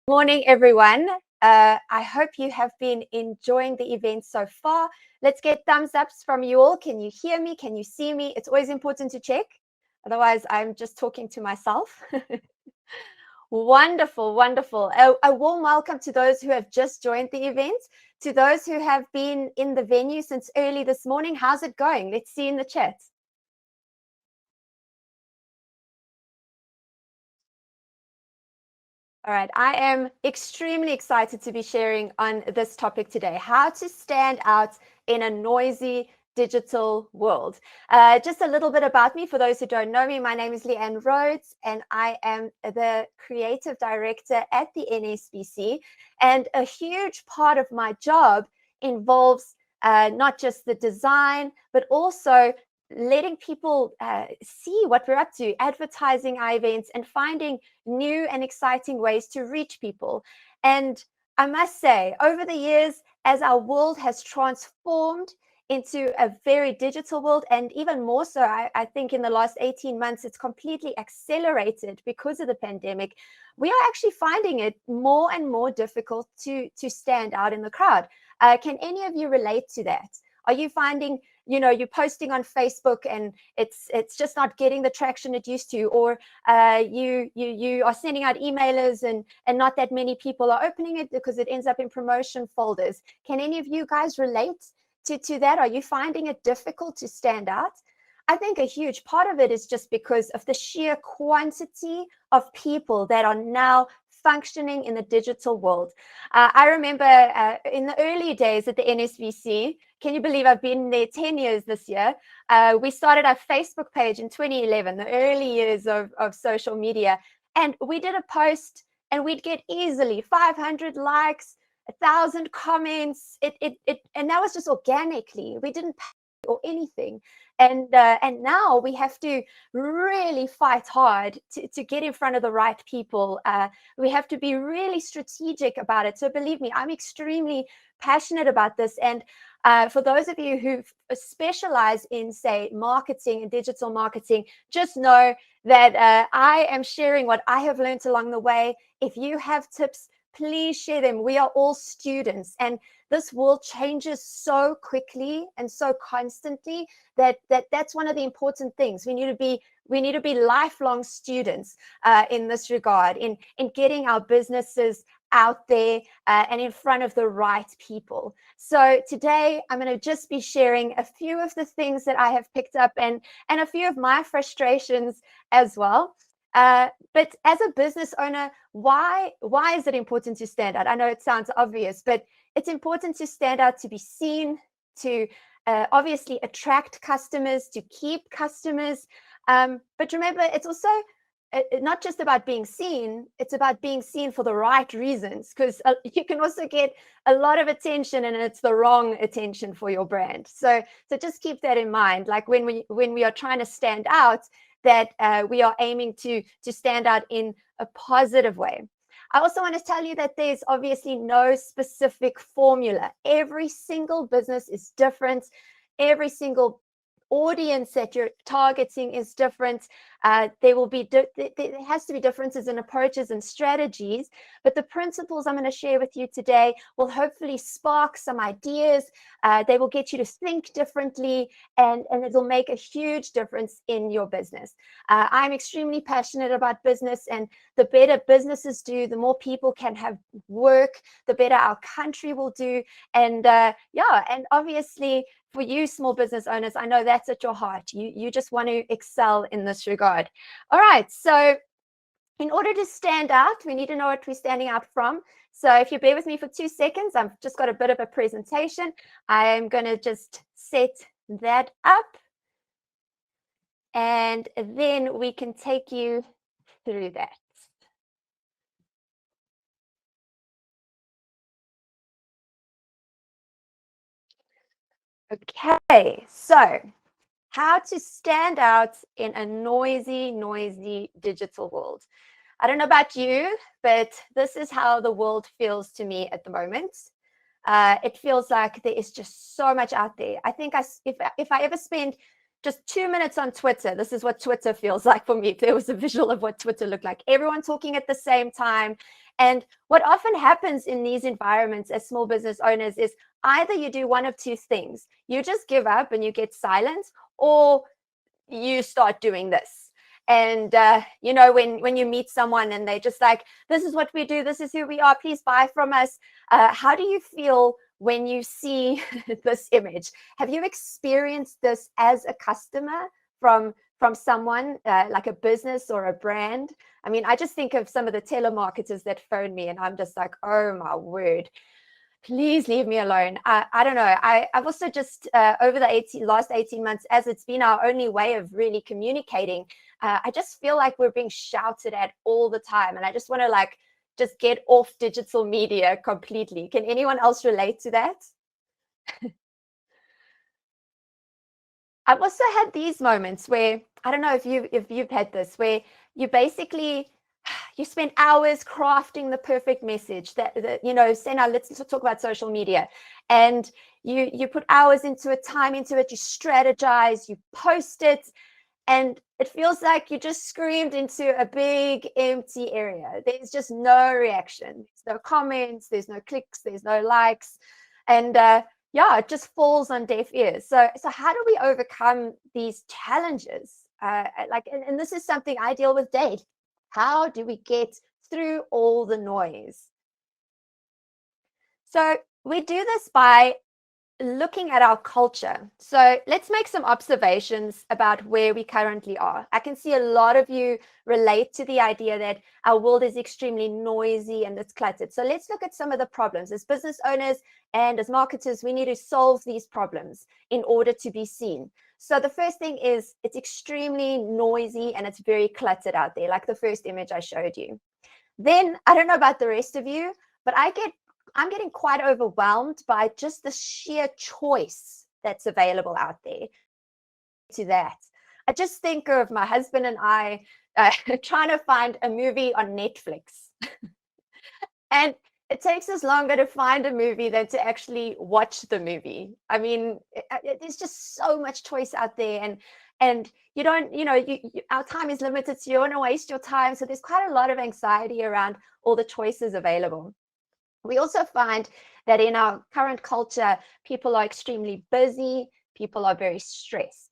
Morning, everyone. I hope you have been enjoying the event so far. Let's get thumbs ups from you all. Can you hear me? Can you see me? It's always important to check. Otherwise, I'm just talking to myself. Wonderful, wonderful. A warm welcome to those who have just joined the event. To those who have been in the venue since early this morning, how's it going? Let's see in the chat. All right, I am extremely excited to be sharing on this topic today, how to stand out in a noisy digital world. Just a little bit about me, for those who don't know me, my name is Leanne Rhodes, and I am the Creative Director at the NSBC. And a huge part of my job involves not just the design, but also letting people see what we're up to, advertising our events and finding new and exciting ways to reach people. And I must say, over the years, as our world has transformed into a very digital world, and even more so, I think in the last 18 months, it's completely accelerated because of the pandemic. We are actually finding it more and more difficult to stand out in the crowd. Can any of you relate to that? Are you finding, you're posting on Facebook and it's just not getting the traction it used to, or you are sending out emailers and not that many people are opening it because it ends up in promotion folders? Can any of you guys relate to that? Are you finding it difficult to stand out? I think a huge part of it is just because of the sheer quantity of people that are now functioning in the digital world. I remember in the early days at the NSBC, can you believe I've been there 10 years this year? We started our Facebook page in 2011, the early years of social media. And we did a post and we'd get easily 500 likes, 1,000 comments. And that was just organically. We didn't pay or anything. And now we have to really fight hard to get in front of the right people. We have to be really strategic about it. So believe me, I'm extremely passionate about this. And for those of you who specialize in, say, marketing and digital marketing, just know that I am sharing what I have learned along the way. If you have tips, please share them. We are all students, and this world changes so quickly and so constantly that's one of the important things. We need to be lifelong students in this regard, in getting our businesses out there and in front of the right people. So today I'm going to just be sharing a few of the things that I have picked up and a few of my frustrations as well. But as a business owner, why is it important to stand out? I know it sounds obvious, but it's important to stand out, to be seen, to obviously attract customers, to keep customers. But remember, it's also not just about being seen, it's about being seen for the right reasons, because you can also get a lot of attention and it's the wrong attention for your brand. So just keep that in mind. Like when we are trying to stand out, that we are aiming to stand out in a positive way. I also want to tell you that there's obviously no specific formula. Every single business is different. Every single audience that you're targeting is different. There has to be differences in approaches and strategies, but the principles I'm going to share with you today will hopefully spark some ideas. They will get you to think differently, and it'll make a huge difference in your business. I'm extremely passionate about business, and the better businesses do, the more people can have work, the better our country will do. And and obviously for you small business owners, I know that's at your heart. You just want to excel in this regard. All right, so in order to stand out, we need to know what we're standing out from. So if you bear with me for 2 seconds, I've just got a bit of a presentation. I'm going to just set that up, and then we can take you through that. Okay, so how to stand out in a noisy digital world. I don't know about you, but this is how the world feels to me at the moment. It feels like there is just so much out there. I think if I ever spend just 2 minutes on Twitter, this is what Twitter feels like for me. If there was a visual of what Twitter looked like, everyone talking at the same time, And what often happens in these environments as small business owners is either you do one of two things. You just give up and you get silent, or you start doing this. And when you meet someone and they just like, this is what we do, this is who we are, please buy from us. How do you feel when you see this image? Have you experienced this as a customer from someone like a business or a brand? I mean, I just think of some of the telemarketers that phone me and I'm just like, oh my word, please leave me alone. I don't know. I've also just over the last 18 months, as it's been our only way of really communicating, I just feel like we're being shouted at all the time. And I just want to like just get off digital media completely. Can anyone else relate to that? I've also had these moments where, I don't know if you've had this, where you basically you spend hours crafting the perfect message that say now let's talk about social media, and you put hours into it, time into it, you strategize, you post it, and it feels like you just screamed into a big empty area. There's just no reaction, there's no comments, there's no clicks, there's no likes, and it just falls on deaf ears. So how do we overcome these challenges? And this is something I deal with daily. How do we get through all the noise? So we do this by looking at our culture. So let's make some observations about where we currently are. I can see a lot of you relate to the idea that our world is extremely noisy and it's cluttered. So let's look at some of the problems. As business owners and as marketers, we need to solve these problems in order to be seen. So the first thing is it's extremely noisy and it's very cluttered out there, like the first image I showed you. Then I don't know about the rest of you, but I'm getting quite overwhelmed by just the sheer choice that's available out there. To that, I just think of my husband and I trying to find a movie on Netflix. And it takes us longer to find a movie than to actually watch the movie. I mean, there's just so much choice out there, and you don't, our time is limited, so you don't want to waste your time. So there's quite a lot of anxiety around all the choices available. We also find that in our current culture, people are extremely busy, people are very stressed.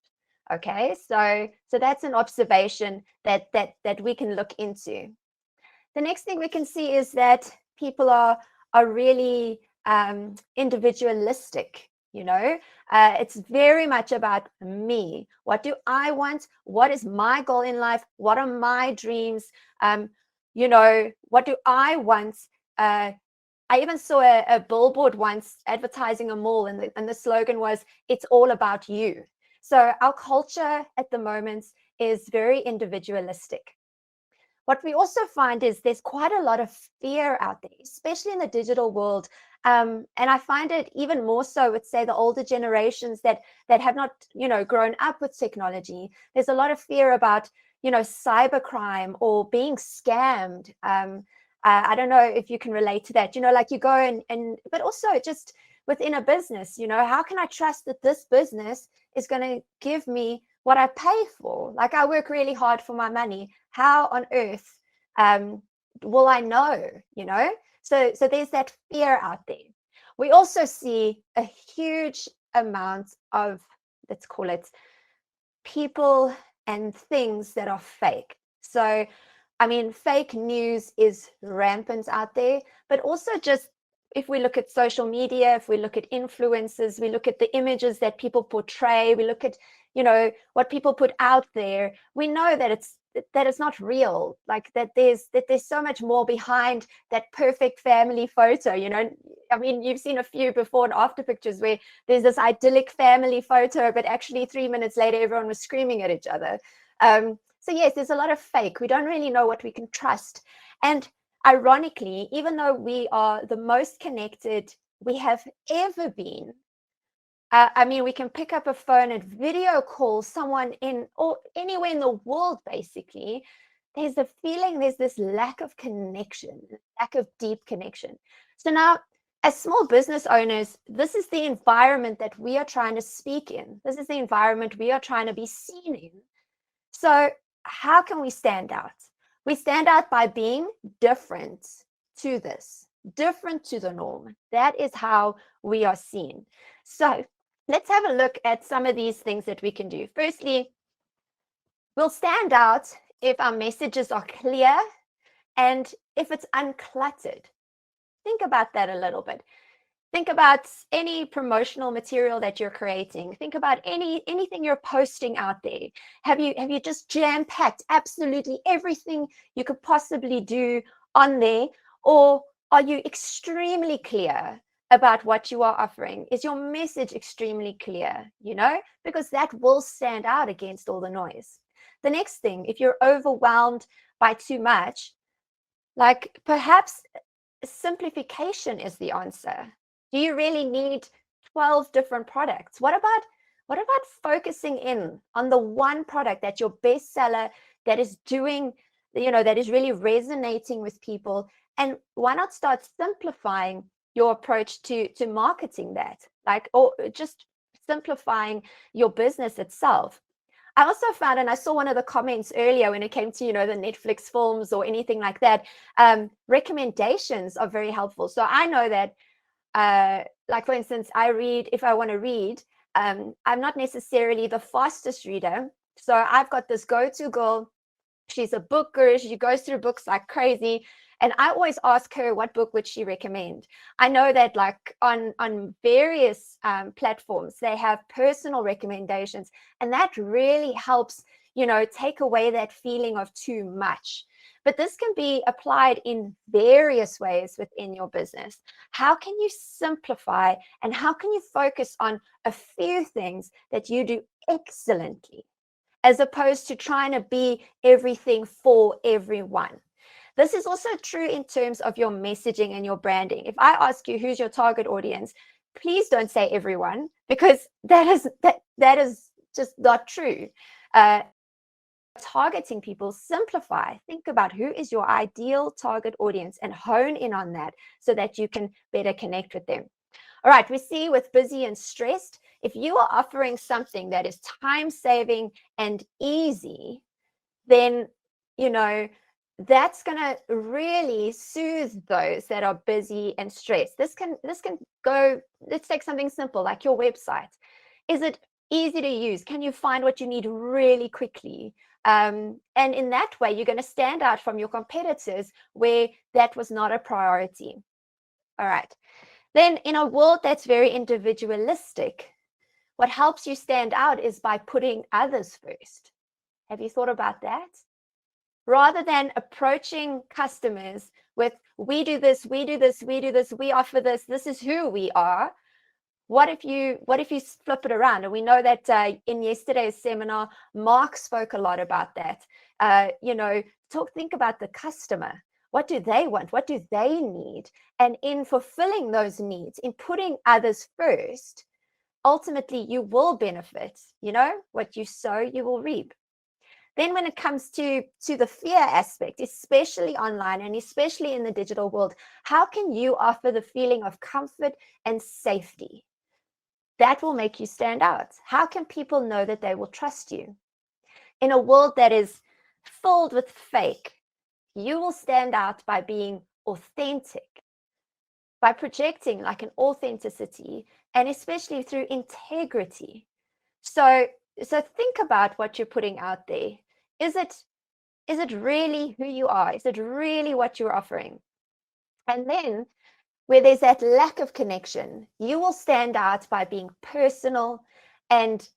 Okay, so that's an observation that we can look into. The next thing we can see is that people are really individualistic. It's very much about me. What do I want? What is my goal in life? What are my dreams? What do I want? I even saw a billboard once advertising a mall, and the slogan was, "It's all about you." So our culture at the moment is very individualistic. What we also find is there's quite a lot of fear out there, especially in the digital world. And I find it even more so with, say, the older generations that have not, grown up with technology. There's a lot of fear about, cybercrime or being scammed. I don't know if you can relate to that, like you go but also just within a business, how can I trust that this business is going to give me what I pay for? Like, I work really hard for my money. How on earth will I know, So there's that fear out there. We also see a huge amount of, let's call it, people and things that are fake. So I mean, fake news is rampant out there, but also just if we look at social media, if we look at influencers, we look at the images that people portray, we look at, what people put out there, we know that it's not real, like that there's so much more behind that perfect family photo. I mean, you've seen a few before and after pictures where there's this idyllic family photo, but actually 3 minutes later, everyone was screaming at each other. So yes, there's a lot of fake. We don't really know what we can trust. And ironically, even though we are the most connected we have ever been, I mean, we can pick up a phone and video call someone or anywhere in the world, basically. There's a feeling there's this lack of connection, lack of deep connection. So now, as small business owners, this is the environment that we are trying to speak in. This is the environment we are trying to be seen in. So how can we stand out? We stand out by being different to this, different to the norm. That is how we are seen. So let's have a look at some of these things that we can do. Firstly, we'll stand out if our messages are clear and if it's uncluttered. Think about that a little bit. Think about any promotional material that you're creating. Think about anything you're posting out there. Have you just jam-packed absolutely everything you could possibly do on there? Or are you extremely clear about what you are offering? Is your message extremely clear? Because that will stand out against all the noise. The next thing, if you're overwhelmed by too much, like perhaps simplification is the answer. Do you really need 12 different products? What about focusing in on the one product that's your bestseller, that is doing, that is really resonating with people? And why not start simplifying your approach to marketing that, or just simplifying your business itself? I also found, and I saw one of the comments earlier when it came to, the Netflix films or anything like that, recommendations are very helpful. So I know that, like for instance, if I want to read, I'm not necessarily the fastest reader. So I've got this go-to girl. She's a book guru. She goes through books like crazy. And I always ask her, what book would she recommend? I know that like on various platforms, they have personal recommendations, and that really helps, take away that feeling of too much. But this can be applied in various ways within your business. How can you simplify, and how can you focus on a few things that you do excellently, as opposed to trying to be everything for everyone? This is also true in terms of your messaging and your branding. If I ask you who's your target audience, please don't say everyone, because that is just not true. Targeting people, simplify. Think about who is your ideal target audience and hone in on that so that you can better connect with them. All right, we see with busy and stressed, if you are offering something that is time-saving and easy, then, that's going to really soothe those that are busy and stressed. This can go, let's take something simple like your website. Is it easy to use? Can you find what you need really quickly? And in that way, you're going to stand out from your competitors where that was not a priority. All right. Then in a world that's very individualistic, what helps you stand out is by putting others first. Have you thought about that? Rather than approaching customers with, we do this, we do this, we do this, we offer this, this is who we are. What if you flip it around? And we know that in yesterday's seminar, Mark spoke a lot about that. Think about the customer. What do they want? What do they need? And in fulfilling those needs, in putting others first, ultimately you will benefit. What you sow, you will reap. Then when it comes to the fear aspect, especially online and especially in the digital world, how can you offer the feeling of comfort and safety? That will make you stand out. How can people know that they will trust you? In a world that is filled with fake, you will stand out by being authentic, by projecting like an authenticity, and especially through integrity. So think about what you're putting out there. Is it really who you are? Is it really what you're offering? And then where there's that lack of connection, you will stand out by being personal and,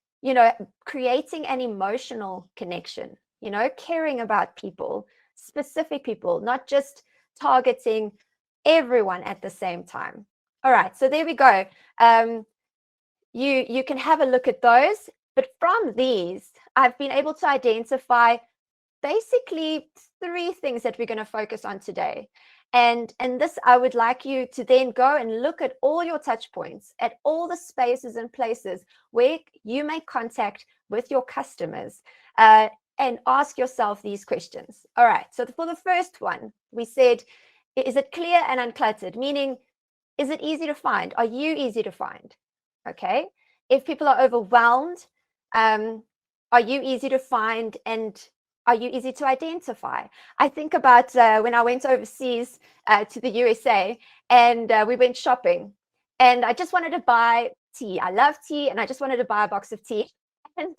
creating an emotional connection, caring about people, specific people, not just targeting everyone at the same time. All right, so there we go. You can have a look at those. But from these, I've been able to identify basically 3 things that we're going to focus on today. And this, I would like you to then go and look at all your touch points, at all the spaces and places where you make contact with your customers, and ask yourself these questions. All right. So for the first one, we said, is it clear and uncluttered? Meaning, is it easy to find? Are you easy to find? Okay. If people are overwhelmed, are you easy to find, and Are you easy to identify? I think about when I went overseas to the USA, and we went shopping, and I just wanted to buy tea. I love tea, and I just wanted to buy a box of tea. And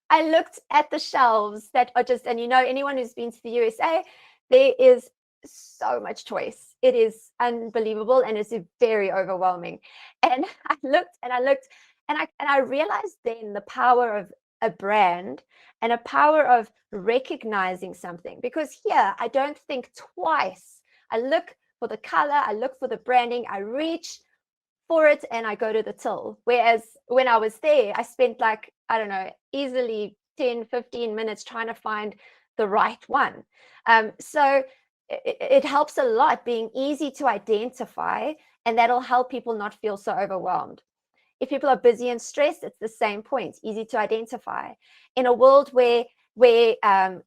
I looked at the shelves that are just, and anyone who's been to the USA, there is so much choice. It is unbelievable, and it's very overwhelming. And I looked and I looked, and I realized then the power of a brand and a power of recognizing something. Because here, I don't think twice. I look for the color, I look for the branding, I reach for it, and I go to the till. Whereas when I was there, I spent like, I don't know, easily 10, 15 minutes trying to find the right one. So it helps a lot being easy to identify, and that'll help people not feel so overwhelmed. If people are busy and stressed, it's the same point, easy to identify. In a world where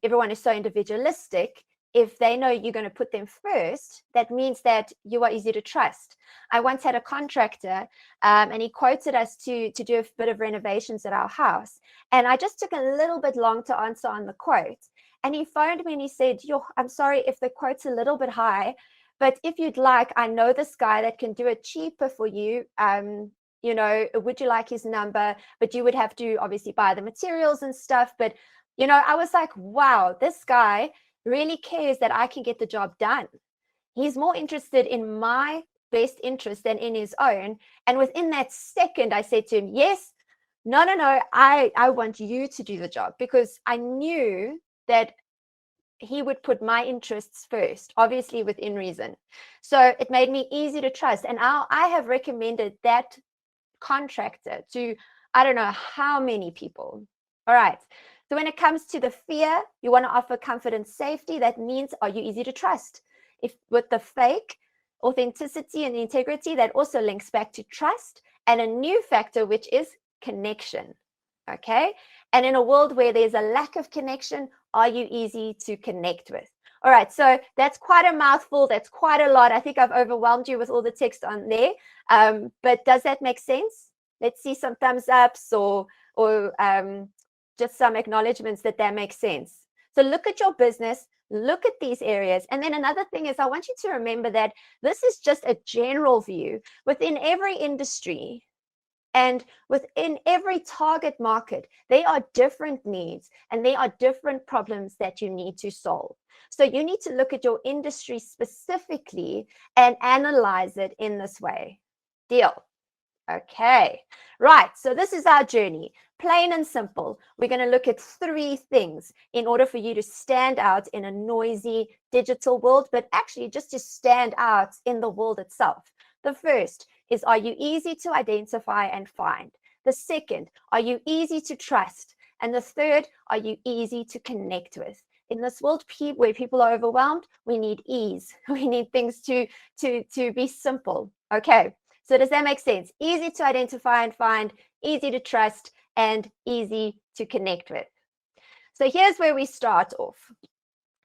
everyone is so individualistic, if they know you're going to put them first, that means that you are easy to trust. I once had a contractor, and he quoted us to do a bit of renovations at our house. And I just took a little bit long to answer on the quote. And he phoned me and he said, I'm sorry if the quote's a little bit high, but if you'd like, I know this guy that can do it cheaper for you. Would you like his number? But you would have to obviously buy the materials and stuff. But, I was like, wow, this guy really cares that I can get the job done. He's more interested in my best interest than in his own. And within that second, I said to him, yes, no, I want you to do the job, because I knew that he would put my interests first, obviously within reason. So it made me easy to trust. And I have recommended that contractor to, I don't know how many people. All right. So when it comes to the fear, you want to offer comfort and safety. That means, are you easy to trust? If with the fake, authenticity and integrity, that also links back to trust, and a new factor, which is connection. Okay. And in a world where there's a lack of connection, are you easy to connect with? All right. So that's quite a mouthful. That's quite a lot. I think I've overwhelmed you with all the text on there. But does that make sense? Let's see some thumbs ups or just some acknowledgements that makes sense. So look at your business, look at these areas. And then another thing is, I want you to remember that this is just a general view within every industry and within every target market. There are different needs and there are different problems that you need to solve. So you need to look at your industry specifically and analyze it in this way. Deal. Okay, right. So this is our journey. Plain and simple. We're going to look at 3 things in order for you to stand out in a noisy digital world, but actually just to stand out in the world itself. The first is, are you easy to identify and find? The second, are you easy to trust? And the third, are you easy to connect with? In this world where people are overwhelmed, we need ease. We need things to be simple. Okay. So does that make sense? Easy to identify and find, easy to trust, and easy to connect with. So here's where we start off.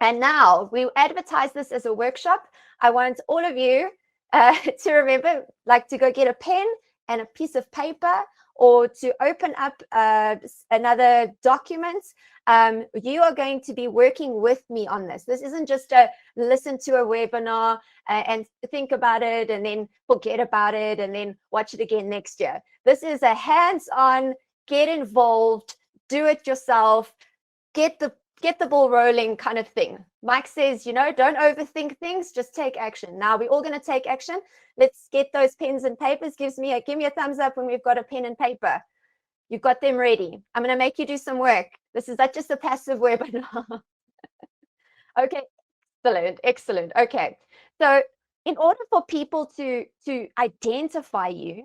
And now we advertise this as a workshop. I want all of you to remember, like, to go get a pen and a piece of paper, or to open up another document. You are going to be working with me on this. This isn't just a listen to a webinar and think about it and then forget about it and then watch it again next year. This is a hands-on, get involved, do it yourself, get the ball rolling kind of thing. Mike says, don't overthink things, just take action. Now we're all going to take action. Let's get those pens and papers. Give me a thumbs up when we've got a pen and paper. You've got them ready. I'm going to make you do some work. This is not just a passive webinar. Okay, excellent. Okay, so in order for people to identify you,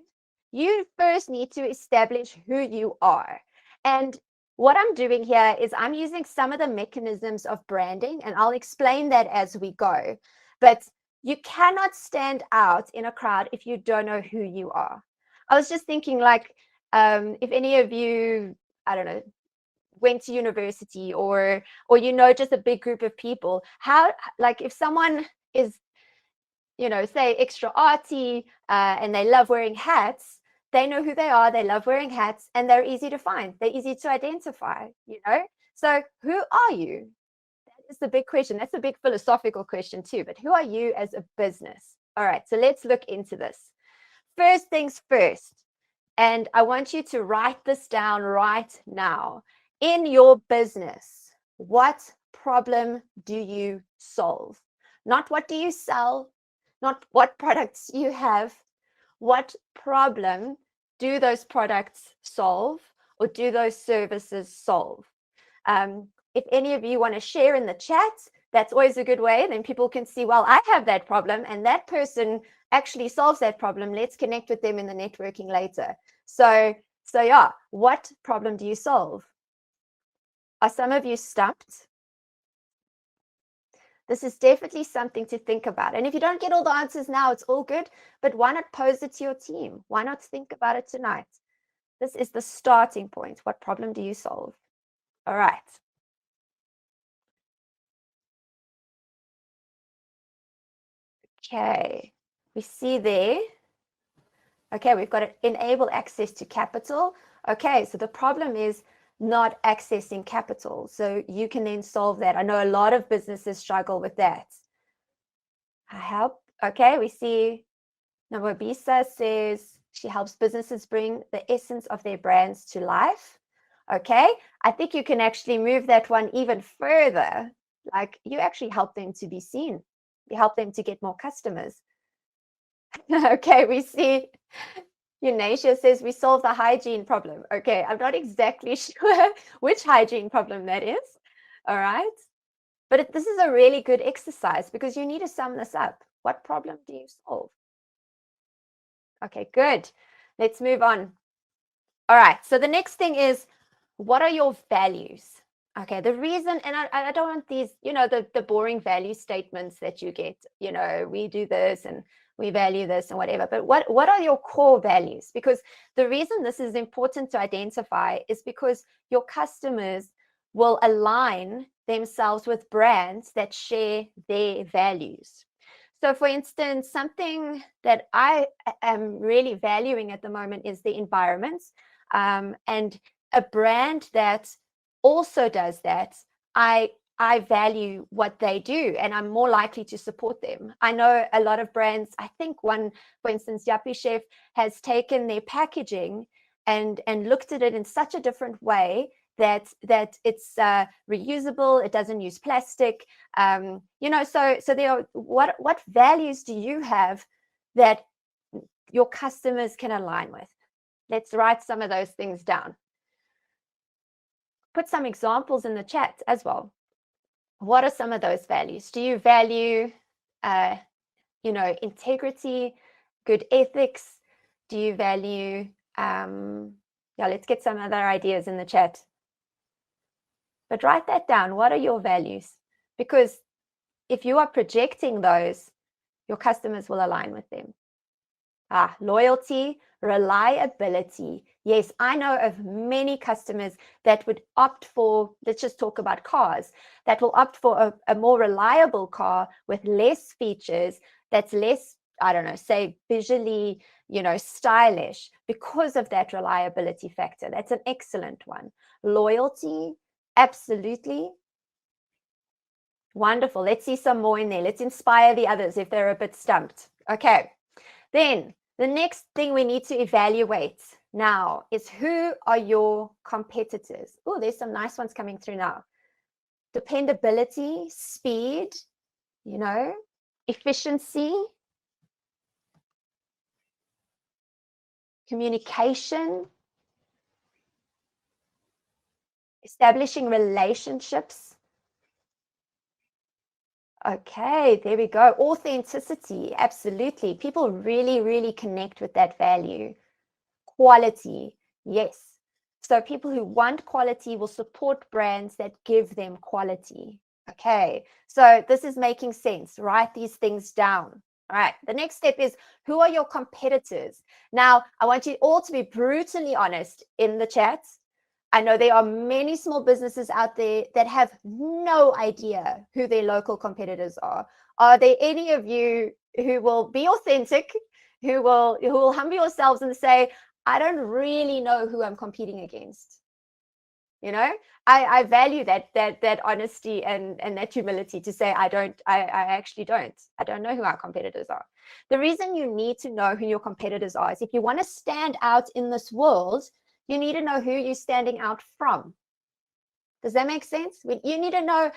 you first need to establish who you are. And what I'm doing here is I'm using some of the mechanisms of branding, and I'll explain that as we go. But you cannot stand out in a crowd if you don't know who you are. I was just thinking, like, if any of you, I don't know, went to university or just a big group of people, how, like, if someone is, say extra arty and they love wearing hats, they know who they are, they love wearing hats, and they're easy to find, they're easy to identify, So who are you? It's a big question. That's a big philosophical question too. But who are you as a business? All right, so let's look into this. First things first, and I want you to write this down right now. In your business, what problem do you solve? Not what do you sell, not what products you have. What problem do those products solve, or do those services solve? If any of you want to share in the chat, that's always a good way. Then people can see, well, I have that problem and that person actually solves that problem. Let's connect with them in the networking later. So yeah, what problem do you solve? Are some of you stumped? This is definitely something to think about. And if you don't get all the answers now, it's all good. But why not pose it to your team? Why not think about it tonight? This is the starting point. What problem do you solve? All right. Okay, we see there. Okay, we've got to enable access to capital. Okay, so the problem is not accessing capital. So you can then solve that. I know a lot of businesses struggle with that. I help. Okay, we see Nawabisa says she helps businesses bring the essence of their brands to life. Okay, I think you can actually move that one even further. Like, you actually help them to be seen. You help them to get more customers. Okay, we see Eunacia says we solve the hygiene problem. Okay, I'm not exactly sure which hygiene problem that is. All right. But this is a really good exercise because you need to sum this up. What problem do you solve? Okay, good. Let's move on. All right. So the next thing is, what are your values? Okay, the reason, and I don't want these, the boring value statements that you get, we do this and we value this and whatever, but what are your core values? Because the reason this is important to identify is because your customers will align themselves with brands that share their values. So for instance, something that I am really valuing at the moment is the environment, and a brand that also does that, I value what they do and I'm more likely to support them. I know a lot of brands, I think one, for instance, Yappy Chef has taken their packaging and looked at it in such a different way that it's reusable, it doesn't use plastic. So there are, what values do you have that your customers can align with? Let's write some of those things down. Put some examples in the chat as well. What are some of those values? Do you value, integrity, good ethics? Do you value, let's get some other ideas in the chat. But write that down. What are your values? Because if you are projecting those, your customers will align with them. Loyalty, reliability. Yes, I know of many customers that would opt for, let's just talk about cars, that will opt for a more reliable car with less features, that's less, I don't know, say visually, stylish because of that reliability factor. That's an excellent one. Loyalty, absolutely. Wonderful. Let's see some more in there. Let's inspire the others if they're a bit stumped. Okay. Then the next thing we need to evaluate now is, who are your competitors? Oh, there's some nice ones coming through now. Dependability, speed, efficiency, communication, establishing relationships. Okay, there we go. Authenticity, absolutely. People really, really connect with that value. Quality, yes. So people who want quality will support brands that give them quality. Okay, so this is making sense. Write these things down. All right, the next step is, who are your competitors? Now, I want you all to be brutally honest in the chat. I know there are many small businesses out there that have no idea who their local competitors are. Are there any of you who will be authentic, who will humble yourselves and say, I don't really know who I'm competing against? You know, I value that honesty and that humility to say I actually don't. I don't know who our competitors are. The reason you need to know who your competitors are is if you want to stand out in this world, you need to know who you're standing out from. Does that make sense? You need to know.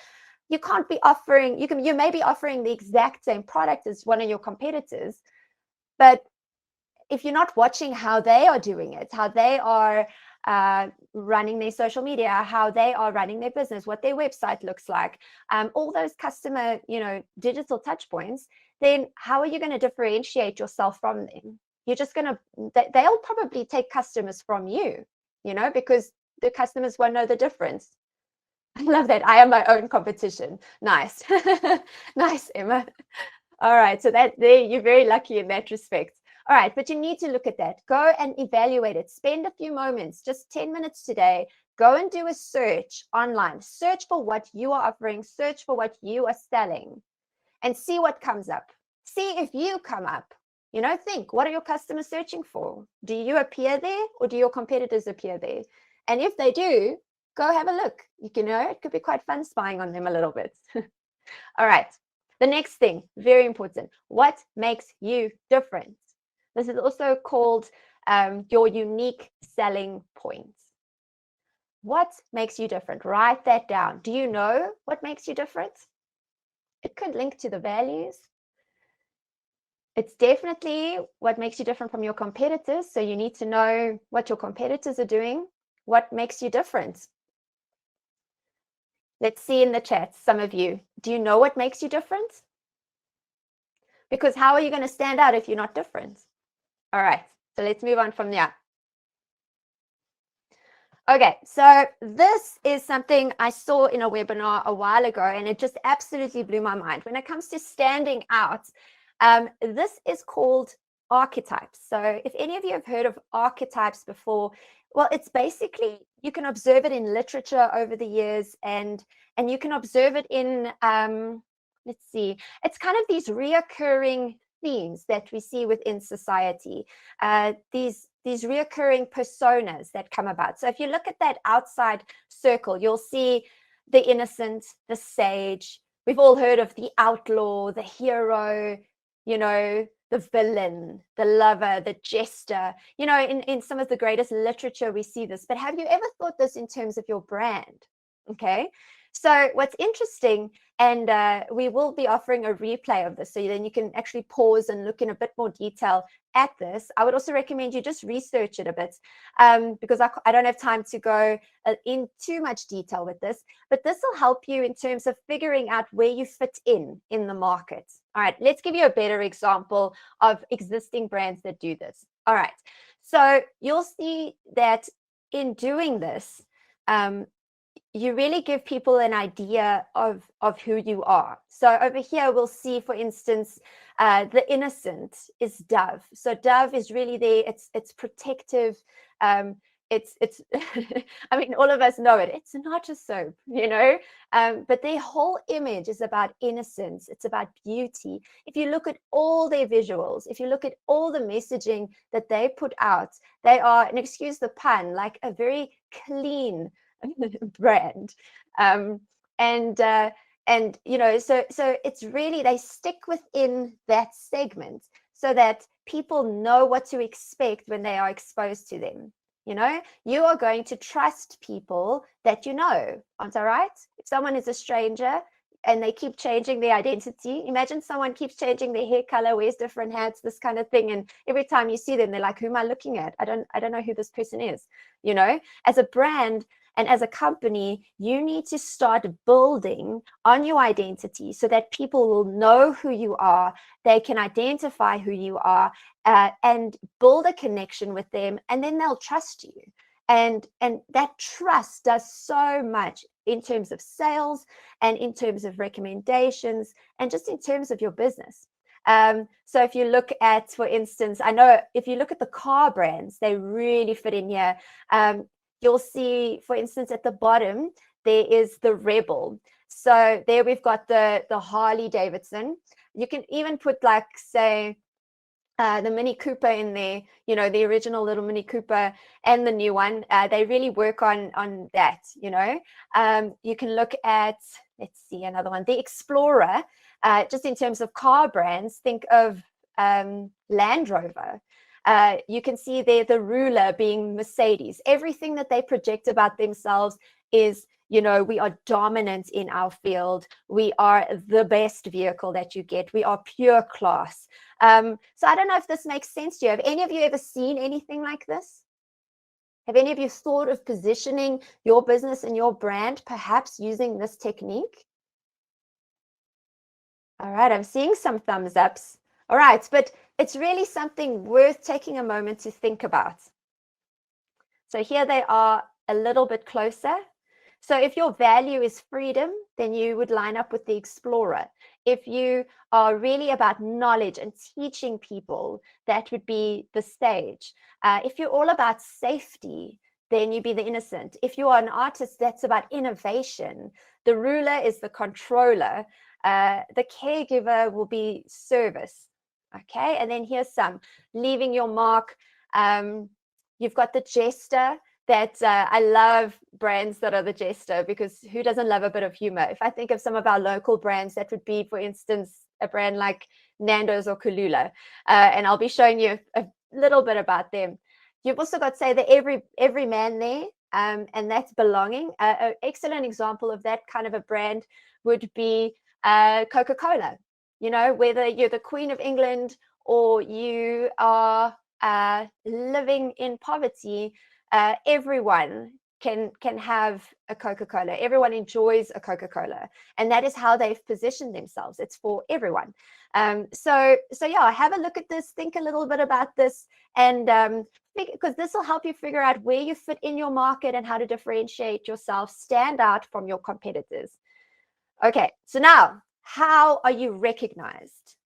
You can't be offering, you may be offering the exact same product as one of your competitors, but if you're not watching how they are doing it, how they are running their social media, how they are running their business, what their website looks like, all those customer, digital touch points, then how are you going to differentiate yourself from them? You're just going to, they'll probably take customers from you, because the customers won't know the difference. I love that. I am my own competition. Nice. Nice, Emma. All right. So you're very lucky in that respect. All right. But you need to look at that. Go and evaluate it. Spend a few moments, just 10 minutes today. Go and do a search online. Search for what you are offering. Search for what you are selling and see what comes up. See if you come up. Think, what are your customers searching for? Do you appear there or do your competitors appear there? And if they do, go have a look. It could be quite fun spying on them a little bit. All right. The next thing, very important. What makes you different? This is also called your unique selling points. What makes you different? Write that down. Do you know what makes you different? It could link to the values. It's definitely what makes you different from your competitors. So you need to know what your competitors are doing. What makes you different? Let's see in the chat, some of you. Do you know what makes you different? Because how are you going to stand out if you're not different? All right, so let's move on from there. Okay, so this is something I saw in a webinar a while ago, and it just absolutely blew my mind. When it comes to standing out, this is called archetypes. So if any of you have heard of archetypes before, well, it's basically, you can observe it in literature over the years, and you can observe it in, let's see, it's kind of these reoccurring themes that we see within society, these reoccurring personas that come about. So if you look at that outside circle, you'll see the innocent, the sage. We've all heard of the outlaw, the hero, the villain, the lover, the jester. In some of the greatest literature, we see this. But have you ever thought this in terms of your brand? Okay. So what's interesting, and we will be offering a replay of this, so then you can actually pause and look in a bit more detail at this. I would also recommend you just research it a bit, because I don't have time to go in too much detail with this, but this will help you in terms of figuring out where you fit in the market. All right, let's give you a better example of existing brands that do this. All right, so you'll see that in doing this, you really give people an idea of who you are. So over here, we'll see, for instance, the innocent is Dove. So Dove is really there. It's protective. It's I mean, all of us know it. It's not a soap, but their whole image is about innocence. It's about beauty. If you look at all their visuals, if you look at all the messaging that they put out, they are, and excuse the pun, like a very clean brand. So it's really, they stick within that segment so that people know what to expect when they are exposed to them. You are going to trust people that aren't I right? If someone is a stranger and they keep changing their identity, imagine someone keeps changing their hair color, wears different hats, this kind of thing, and every time you see them, they're like, who am I looking at? I don't know who this person is. As a brand and as a company, you need to start building on your identity so that people will know who you are, they can identify who you are, and build a connection with them, and then they'll trust you. And that trust does so much in terms of sales and in terms of recommendations and just in terms of your business. So if you look at, for instance, I know if you look at the car brands, they really fit in here. You'll see, for instance, at the bottom, there is the Rebel. So there we've got the Harley Davidson. You can even put, like, say, the Mini Cooper in there, you know, the original little Mini Cooper and the new one, they really work on that, you know. You can look at, let's see, another one, the Explorer. Just in terms of car brands, think of Land Rover. You can see there the ruler being Mercedes. Everything that they project about themselves is, you know, we are dominant in our field. We are the best vehicle that you get. We are pure class. So I don't know if this makes sense to you. Have any of you ever seen anything like this? Have any of you thought of positioning your business and your brand perhaps using this technique? All right, I'm seeing some thumbs ups. All right, but it's really something worth taking a moment to think about. So here they are a little bit closer. So if your value is freedom, then you would line up with the Explorer. If you are really about knowledge and teaching people, that would be the Sage. If you're all about safety, then you'd be the Innocent. If you are an artist that's about innovation, the Ruler is the Controller. The Caregiver will be Service. Okay, and then here's some leaving your mark. You've got the Jester. That I love brands that are the Jester, because who doesn't love a bit of humor? If I think of some of our local brands, that would be, for instance, a brand like Nando's or Kalula, and I'll be showing you a little bit about them. You've also got, say, the every man there, and that's belonging. An excellent example of that kind of a brand would be Coca-Cola. You know, whether you're the Queen of England or you are living in poverty, everyone can have a Coca-Cola. Everyone enjoys a Coca-Cola, and that is how they've positioned themselves. It's for everyone. So yeah, have a look at this, think a little bit about this, and because this will help you figure out where you fit in your market and how to differentiate yourself, stand out from your competitors. Okay, so now, how are you recognized?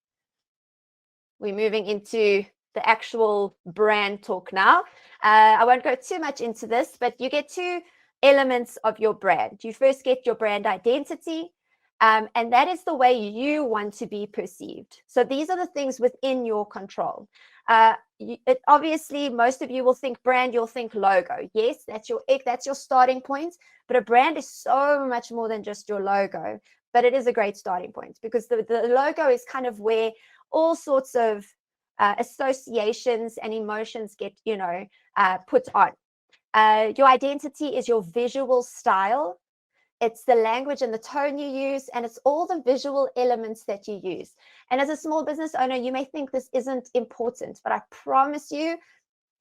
We're moving into the actual brand talk now. I won't go too much into this, but you get two elements of your brand. You first get your brand identity, and that is the way you want to be perceived. So these are the things within your control. Obviously, most of you will think brand, you'll think logo. Yes, that's your starting point, but a brand is so much more than just your logo, but it is a great starting point, because the logo is kind of where all sorts of associations and emotions get, you know, put on. Your identity is your visual style. It's the language and the tone you use, and it's all the visual elements that you use. And as a small business owner, you may think this isn't important, but I promise you,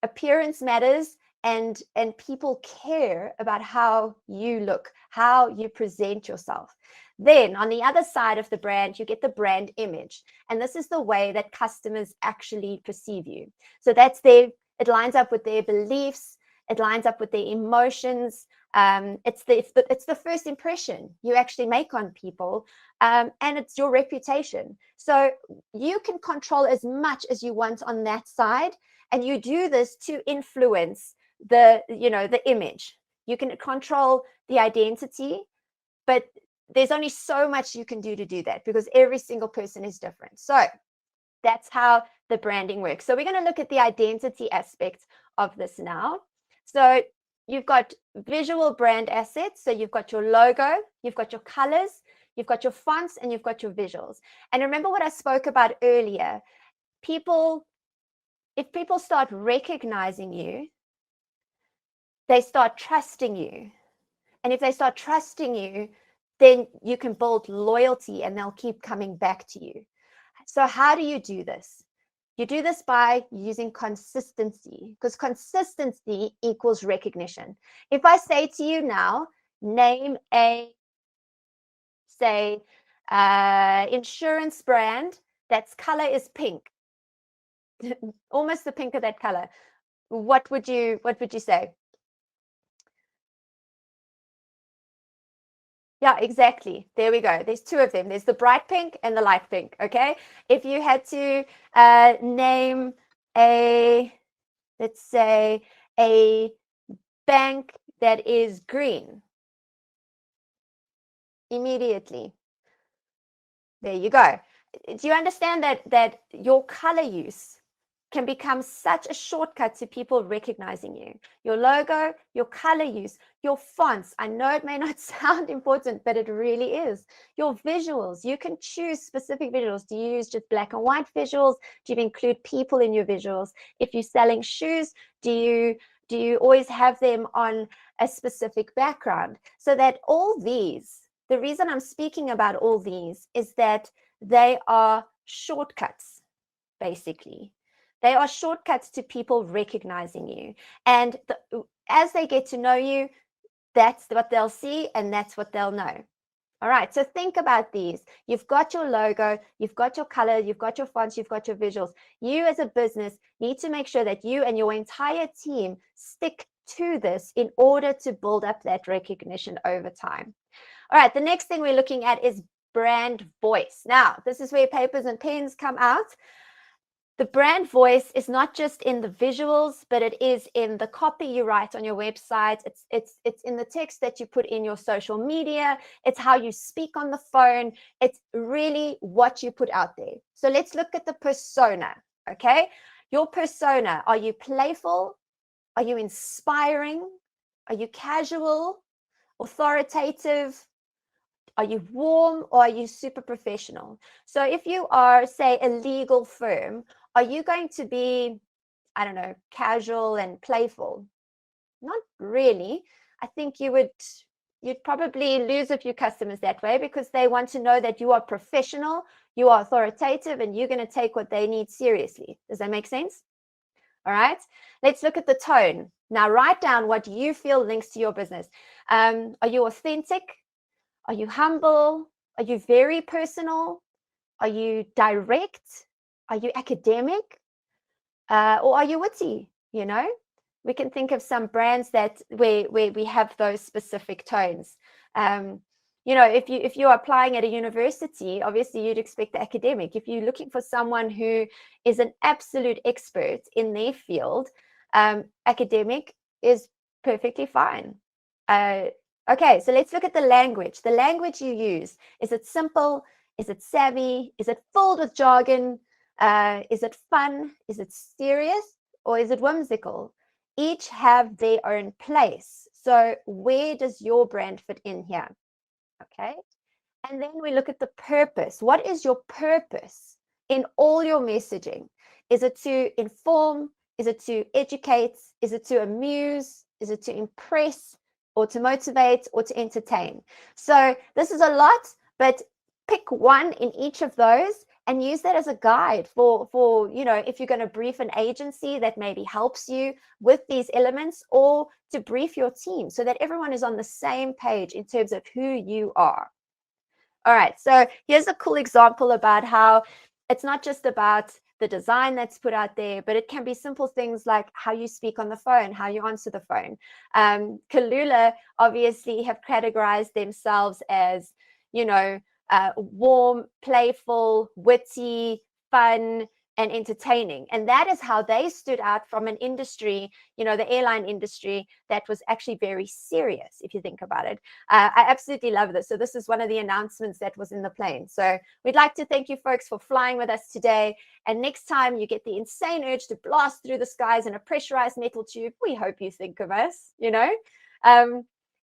appearance matters, and people care about how you look, how you present yourself. Then on the other side of the brand, you get the brand image. And this is the way that customers actually perceive you. So it lines up with their beliefs, it lines up with their emotions. It's the first impression you actually make on people, and it's your reputation. So you can control as much as you want on that side, and you do this to influence the image. You can control the identity, but there's only so much you can do to do that, because every single person is different. So that's how the branding works. So we're going to look at the identity aspect of this now. So you've got visual brand assets. So you've got your logo, you've got your colors, you've got your fonts, and you've got your visuals. And remember what I spoke about earlier. If people start recognizing you, they start trusting you. And if they start trusting you, then you can build loyalty, and they'll keep coming back to you. So how do you do this? You do this by using consistency, because consistency equals recognition. If I say to you now, name say, insurance brand that's color is pink, almost the pink of that color, what would you say? Yeah, exactly. There we go. There's two of them. There's the bright pink and the light pink. Okay. If you had to name let's say, a bank that is green, immediately, there you go. Do you understand that your color use can become such a shortcut to people recognizing you. Your logo, your color use, your fonts. I know it may not sound important, but it really is. Your visuals, you can choose specific visuals. Do you use just black and white visuals? Do you include people in your visuals? If you're selling shoes, do you always have them on a specific background? So that all these, the reason I'm speaking about all these is that they are shortcuts, basically. They are shortcuts to people recognizing you. And as they get to know you, that's what they'll see and that's what they'll know. All right, so think about these. You've got your logo, you've got your color, you've got your fonts, you've got your visuals. You as a business need to make sure that you and your entire team stick to this in order to build up that recognition over time. All right, the next thing we're looking at is brand voice. Now, this is where papers and pens come out. The brand voice is not just in the visuals, but it is in the copy you write on your website. It's in the text that you put in your social media. It's how you speak on the phone. It's really what you put out there. So let's look at the persona, okay? Your persona, are you playful? Are you inspiring? Are you casual, authoritative? Are you warm or are you super professional? So if you are, say, a legal firm, are you going to be, I don't know, casual and playful? Not really. I think you'd probably lose a few customers that way because they want to know that you are professional, you are authoritative, and you're going to take what they need seriously. Does that make sense? All right, let's look at the tone. Now write down what you feel links to your business. Are you authentic? Are you humble? Are you very personal? Are you direct? Are you academic? Or are you witty? You know, we can think of some brands that where we have those specific tones. You know, if you're applying at a university, obviously you'd expect the academic. If you're looking for someone who is an absolute expert in their field, academic is perfectly fine. Okay, so let's look at the language. The language you use, is it simple? Is it savvy? Is it filled with jargon? Is it fun? Is it serious? Or is it whimsical? Each have their own place. So where does your brand fit in here? Okay. And then we look at the purpose. What is your purpose in all your messaging? Is it to inform? Is it to educate? Is it to amuse? Is it to impress? Or to motivate, or to entertain? So this is a lot, but pick one in each of those and use that as a guide for you know, if you're going to brief an agency that maybe helps you with these elements, or to brief your team so that everyone is on the same page in terms of who you are. All right, so here's a cool example about how it's not just about the design that's put out there, but it can be simple things like how you speak on the phone, how you answer the phone. Kalula obviously have categorized themselves as, you know, warm, playful, witty, fun, and entertaining. And that is how they stood out from an industry, you know, the airline industry, that was actually very serious, if you think about it. I absolutely love this. So this is one of the announcements that was in the plane. So we'd like to thank you folks for flying with us today. And next time you get the insane urge to blast through the skies in a pressurized metal tube, we hope you think of us, you know.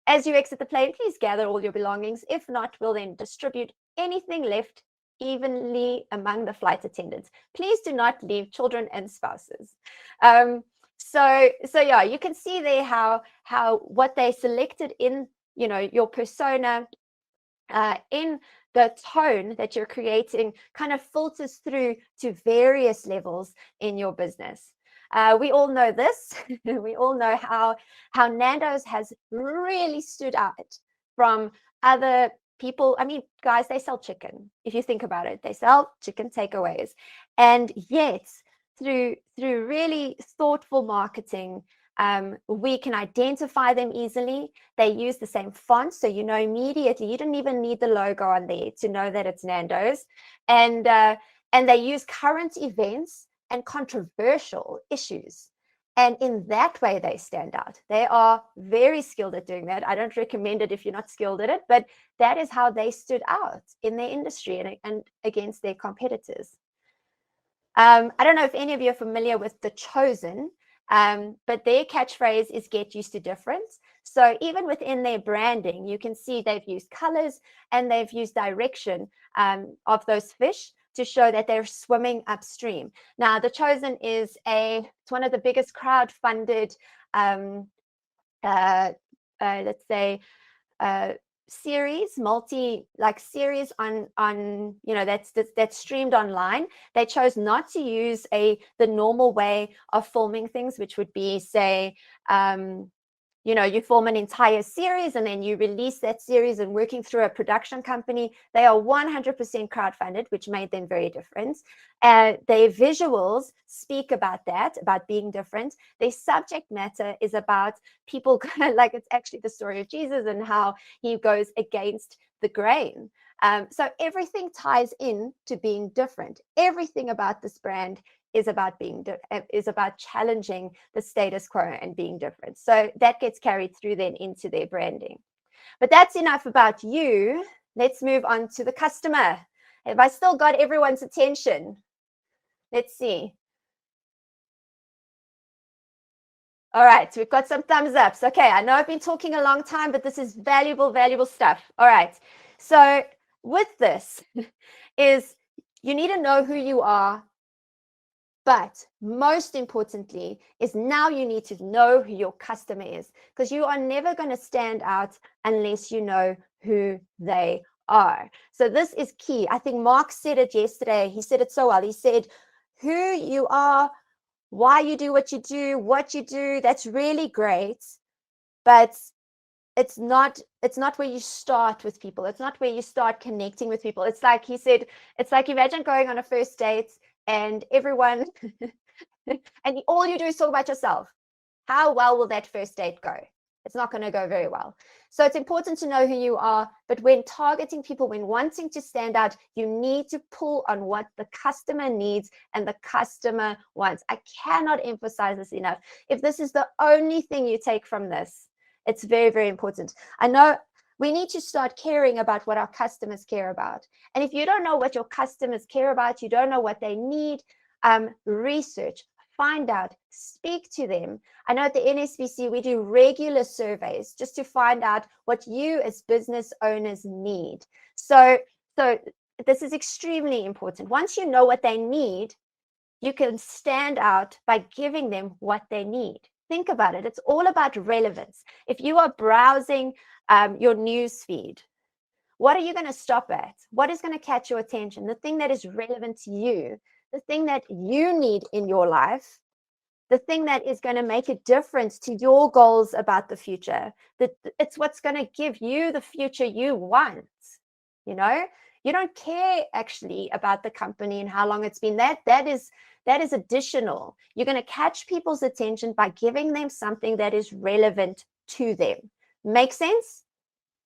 As you exit the plane, please gather all your belongings. If not, we'll then distribute anything left evenly among the flight attendants. Please do not leave children and spouses. So yeah, you can see there how what they selected in, you know, your persona, in the tone that you're creating, kind of filters through to various levels in your business. We all know this. We all know how Nando's has really stood out from other people. I mean, guys, they sell chicken. If you think about it, they sell chicken takeaways, and yet through really thoughtful marketing, we can identify them easily. They use the same font, so you know immediately. You don't even need the logo on there to know that it's Nando's, and they use current events and controversial issues. And in that way, they stand out. They are very skilled at doing that. I don't recommend it if you're not skilled at it, but that is how they stood out in their industry and against their competitors. I don't know if any of you are familiar with The Chosen, but their catchphrase is get used to difference. So even within their branding, you can see they've used colors and they've used direction of those fish to show that they're swimming upstream. Now, The Chosen is it's one of the biggest crowd-funded, let's say, series, series on that's streamed online. They chose not to use the normal way of filming things, which would be, say, you film an entire series and then you release that series and working through a production company. They are 100% crowdfunded, which made them very different. Their visuals speak about that, about being different. Their subject matter is about people, like it's actually the story of Jesus and how he goes against the grain. So everything ties in to being different. Everything about this brand is about challenging the status quo and being different. So that gets carried through then into their branding. But that's enough about you. Let's move on to the customer. Have I still got everyone's attention? Let's see. All right, we've got some thumbs ups. Okay, I know I've been talking a long time, but this is valuable stuff. All right, so with this is you need to know who you are. But most importantly is now you need to know who your customer is, because you are never going to stand out unless you know who they are. So this is key. I think Mark said it yesterday. He said it so well. He said, who you are, why you do, what you do, that's really great. But it's not where you start with people. It's not where you start connecting with people. It's like he said, it's like imagine going on a first date and everyone and all you do is talk about yourself. How well will that first date go? It's not going to go very well. So it's important to know who you are, but when targeting people, when wanting to stand out, you need to pull on what the customer needs and the customer wants. I cannot emphasize this enough. If this is the only thing you take from this, it's very important. I know we need to start caring about what our customers care about. And if you don't know what your customers care about, you don't know what they need, research, find out, speak to them. I know at the NSBC, we do regular surveys just to find out what you as business owners need. So this is extremely important. Once you know what they need, you can stand out by giving them what they need. Think about it. It's all about relevance. If you are browsing your news feed, what are you going to stop at? What is going to catch your attention? The thing that is relevant to you, the thing that you need in your life, the thing that is going to make a difference to your goals about the future. It's what's going to give you the future you want. You know, you don't care actually about the company and how long it's been. That is additional. You're going to catch people's attention by giving them something that is relevant to them. Make sense?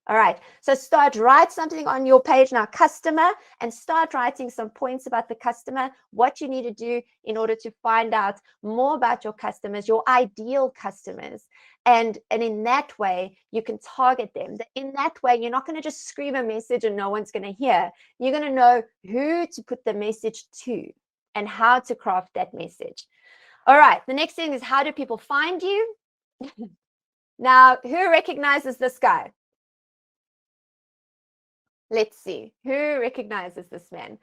All right, so write something on your page now, customer, and start writing some points about the customer, what you need to do in order to find out more about your customers, your ideal customers. And in that way, you can target them. In that way, you're not going to just scream a message and no one's going to hear. You're going to know who to put the message to and how to craft that message. All right, the next thing is, how do people find you? Now, who recognizes this guy? Let's see. Who recognizes this man?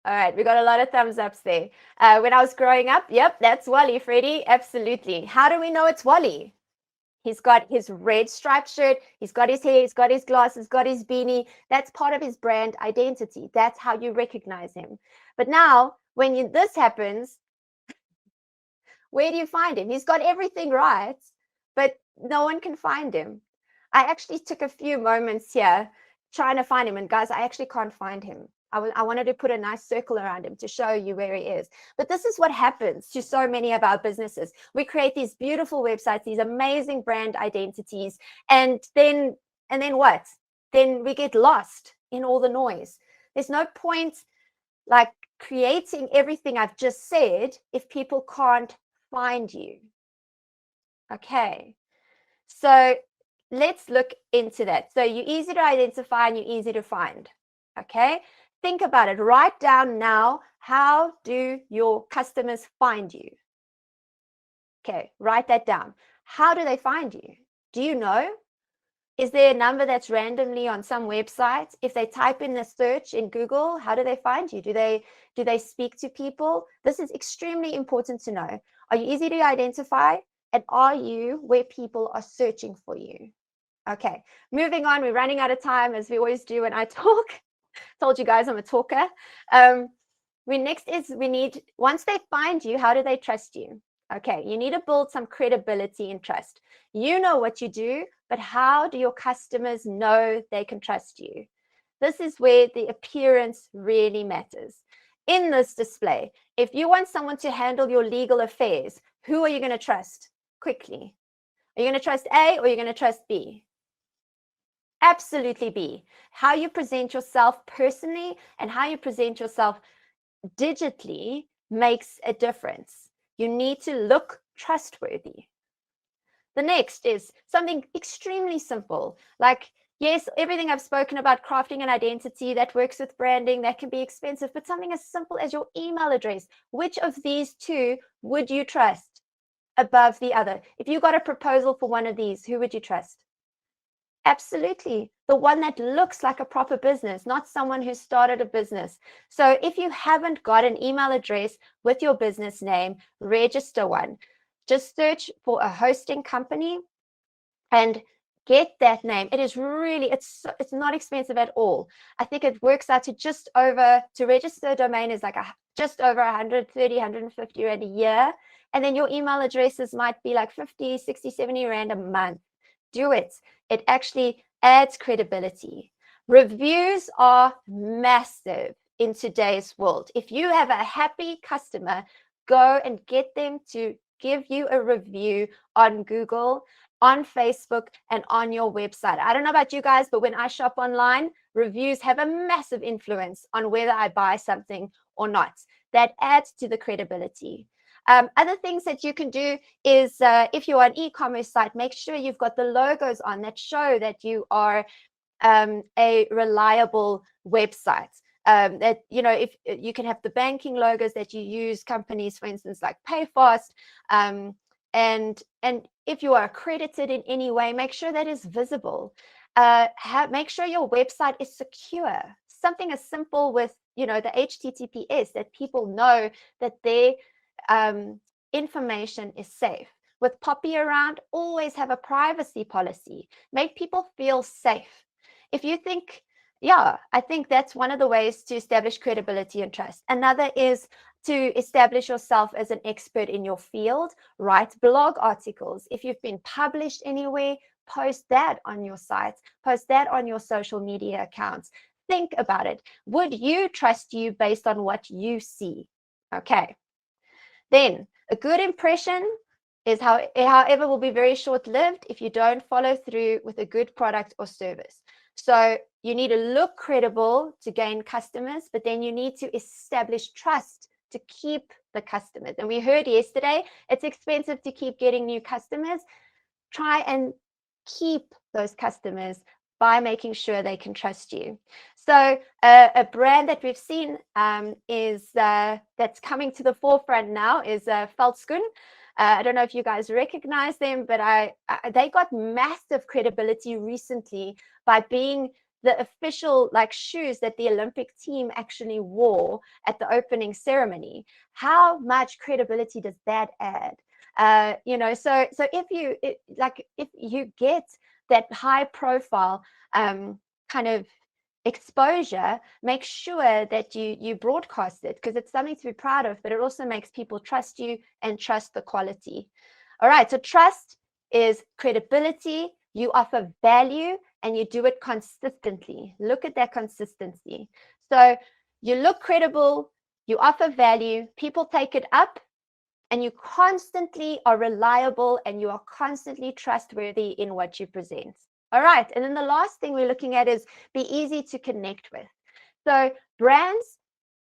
All right, we got a lot of thumbs ups there. When I was growing up, yep, that's Wally, Freddie. Absolutely. How do we know it's Wally? He's got his red striped shirt. He's got his hair. He's got his glasses. Got his beanie. That's part of his brand identity. That's how you recognize him. But now, when this happens, where do you find him? He's got everything right, but no one can find him. I actually took a few moments here trying to find him. And guys, I actually can't find him. I wanted to put a nice circle around him to show you where he is. But this is what happens to so many of our businesses. We create these beautiful websites, these amazing brand identities. And then what? Then we get lost in all the noise. There's no point like creating everything I've just said if people can't find you. Okay. So let's look into that. So you're easy to identify and you're easy to find. Okay. think about it. Write down now, how do your customers find you? Okay, write that down. How do they find you? Do you know? Is there a number that's randomly on some website? If they type in a search in Google, how do they find you? Do they speak to people? This is extremely important to know. Are you easy to identify? And are you where people are searching for you? Okay, moving on. We're running out of time, as we always do when I talk. Told you guys I'm a talker. We need, once they find you, how do they trust you? Okay, you need to build some credibility and trust. You know what you do, but how do your customers know they can trust you? This is where the appearance really matters. In this display, if you want someone to handle your legal affairs, who are you going to trust? Quickly. Are you going to trust A or are you going to trust B? Absolutely B. How you present yourself personally and how you present yourself digitally makes a difference. You need to look trustworthy. The next is something extremely simple. Like, yes, everything I've spoken about, crafting an identity, that works with branding, that can be expensive, but something as simple as your email address. Which of these two would you trust above the other? If you got a proposal for one of these, who would you trust? Absolutely. The one that looks like a proper business, not someone who started a business. So if you haven't got an email address with your business name, register one. Just search for a hosting company and get that name. It is really, it's not expensive at all. I think it works out to just over, to register a domain is like just over 130, 150 Rand a year. And then your email addresses might be like 50, 60, 70 Rand a month. Do it. It actually adds credibility. Reviews are massive in today's world. If you have a happy customer, go and get them to give you a review on Google, on Facebook, and on your website. I don't know about you guys, but when I shop online, reviews have a massive influence on whether I buy something or not. That adds to the credibility. Other things that you can do is if you're an e-commerce site, make sure you've got the logos on that show that you are a reliable website. That, you know, if you can have the banking logos that you use, companies, for instance, like PayFast, and if you are accredited in any way, make sure that is visible. Make sure your website is secure. Something as simple with, you know, the HTTPS, that people know that their information is safe. With Poppy around, always have a privacy policy. Make people feel safe. If you think, yeah, I think that's one of the ways to establish credibility and trust. Another is to establish yourself as an expert in your field. Write blog articles. If you've been published anywhere, post that on your site. Post that on your social media accounts. Think about it. Would you trust you based on what you see? Okay. Then a good impression is however will be very short-lived if you don't follow through with a good product or service. So you need to look credible to gain customers, but then you need to establish trust to keep the customers. And we heard yesterday, it's expensive to keep getting new customers. Try and keep those customers by making sure they can trust you. So a brand that we've seen that's coming to the forefront now is Veldskoen. I don't know if you guys recognize them, but they got massive credibility recently by being the official shoes that the Olympic team actually wore at the opening ceremony. How much credibility does that add? So if you get that high profile kind of exposure, make sure that you broadcast it, because it's something to be proud of, but it also makes people trust you and trust the quality. All right, so trust is credibility. You offer value and you do it consistently. Look at that consistency. So you look credible, you offer value, people take it up, and you constantly are reliable and you are constantly trustworthy in what you present. All right, and then the last thing we're looking at is be easy to connect with. So brands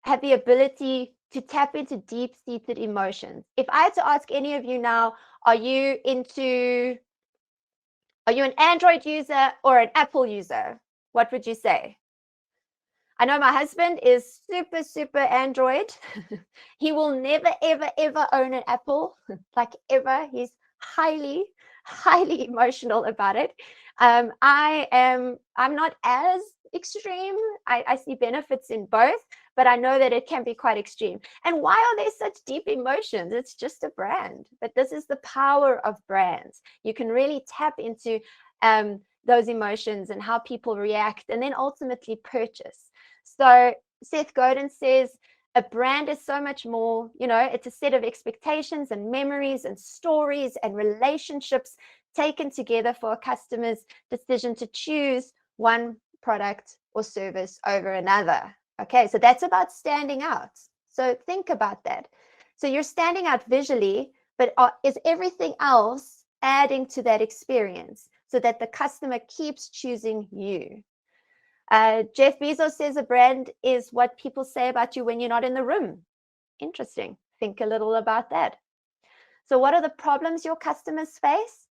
have the ability to tap into deep-seated emotions. If I had to ask any of you now, are you an Android user or an Apple user? What would you say? I know my husband is super, super Android. He will never, ever, ever own an Apple, like ever. He's highly, highly emotional about it. I'm not as extreme. I see benefits in both, but I know that it can be quite extreme. And why are there such deep emotions? It's just a brand, but this is the power of brands. You can really tap into those emotions and how people react, and then ultimately purchase. So Seth Godin says, a brand is so much more, it's a set of expectations and memories and stories and relationships taken together for a customer's decision to choose one product or service over another. Okay, so that's about standing out. So think about that. So you're standing out visually, but is everything else adding to that experience so that the customer keeps choosing you? Jeff Bezos says a brand is what people say about you when you're not in the room. Interesting. Think a little about that. So what are the problems your customers face?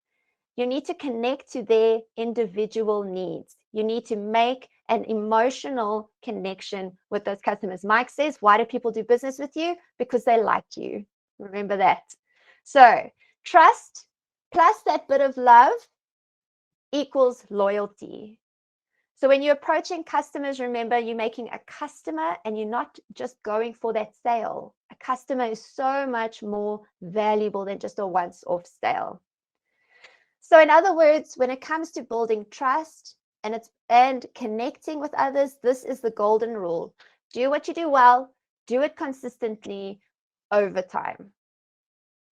You need to connect to their individual needs. You need to make an emotional connection with those customers. Mike says, why do people do business with you? Because they like you. Remember that. So trust plus that bit of love equals loyalty. So when you're approaching customers, remember you're making a customer and you're not just going for that sale. A customer is so much more valuable than just a once-off sale. So in other words, when it comes to building trust and connecting with others, this is the golden rule. Do what you do well, do it consistently over time.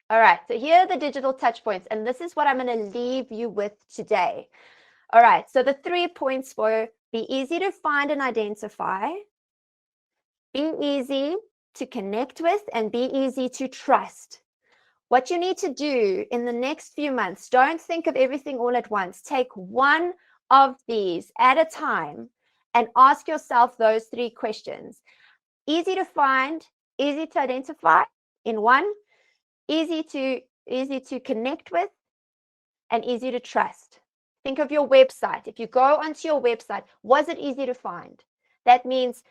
All right, so here are the digital touch points, and this is what I'm going to leave you with today. All right, so the 3 points were: be easy to find and identify, be easy to connect with, and be easy to trust. What you need to do in the next few months, don't think of everything all at once. Take one of these at a time and ask yourself those 3 questions. Easy to find, easy to identify in one, easy to connect with, and easy to trust. Think of your website. If you go onto your website, was it easy to find? That means,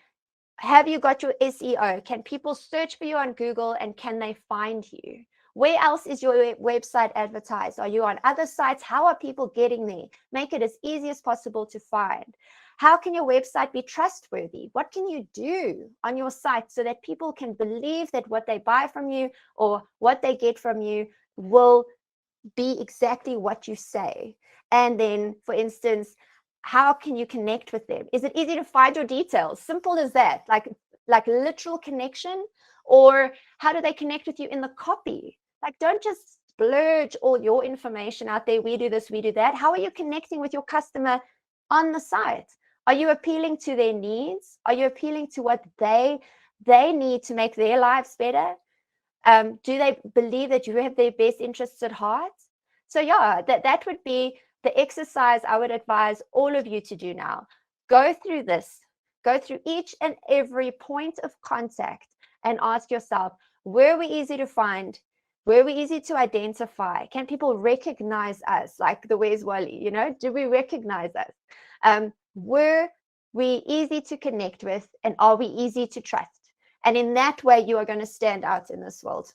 have you got your SEO? Can people search for you on Google and can they find you? Where else is your website advertised? Are you on other sites? How are people getting there? Make it as easy as possible to find. How can your website be trustworthy? What can you do on your site so that people can believe that what they buy from you or what they get from you will be exactly what you say? And then, for instance, how can you connect with them? Is it easy to find your details? Simple as that, like literal connection. Or how do they connect with you in the copy? Like, don't just splurge all your information out there. We do this, we do that. How are you connecting with your customer on the site? Are you appealing to their needs? Are you appealing to what they need to make their lives better? Do they believe that you have their best interests at heart? So yeah, that would be the exercise I would advise all of you to do now. Go through this. Go through each and every point of contact and ask yourself, were we easy to find? Were we easy to identify? Can people recognize us? Like the Where's Wally, do we recognize us? Were we easy to connect with, and are we easy to trust? And in that way, you are going to stand out in this world.